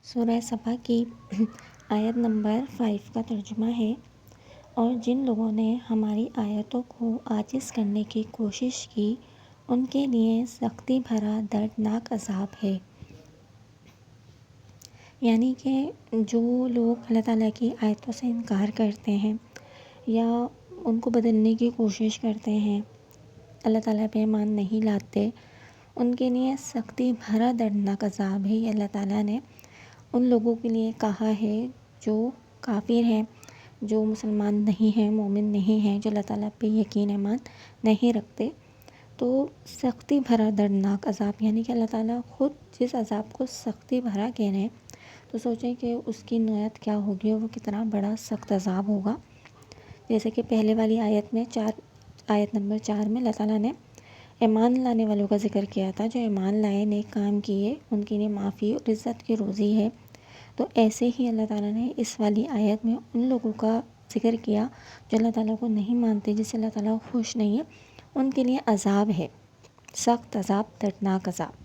سورہ صبا کی آیت نمبر 5 کا ترجمہ ہے، اور جن لوگوں نے ہماری آیتوں کو عاجز کرنے کی کوشش کی ان کے لیے سختی بھرا دردناک عذاب ہے۔ یعنی کہ جو لوگ اللہ تعالیٰ کی آیتوں سے انکار کرتے ہیں یا ان کو بدلنے کی کوشش کرتے ہیں، اللہ تعالیٰ پہ ایمان نہیں لاتے، ان کے لیے سختی بھرا دردناک عذاب ہے۔ یہ اللہ تعالیٰ نے ان لوگوں کے لیے کہا ہے جو کافر ہیں، جو مسلمان نہیں ہیں، مومن نہیں ہیں، جو اللہ تعالیٰ پہ یقین ایمان نہیں رکھتے، تو سختی بھرا دردناک عذاب، یعنی کہ اللہ تعالیٰ خود جس عذاب کو سختی بھرا کہہ رہے ہیں تو سوچیں کہ اس کی نوعیت کیا ہوگی اور وہ کتنا بڑا سخت عذاب ہوگا۔ جیسے کہ پہلے والی آیت میں آیت نمبر 4 میں اللہ تعالیٰ نے ایمان لانے والوں کا ذکر کیا تھا، جو ایمان لائے، نیک کام کیے، ان کے لیے معافی اور عزت کی روزی ہے۔ تو ایسے ہی اللہ تعالیٰ نے اس والی آیت میں ان لوگوں کا ذکر کیا جو اللہ تعالیٰ کو نہیں مانتے، جس سے اللہ تعالیٰ خوش نہیں ہے، ان کے لیے عذاب ہے، سخت عذاب، دردناک عذاب۔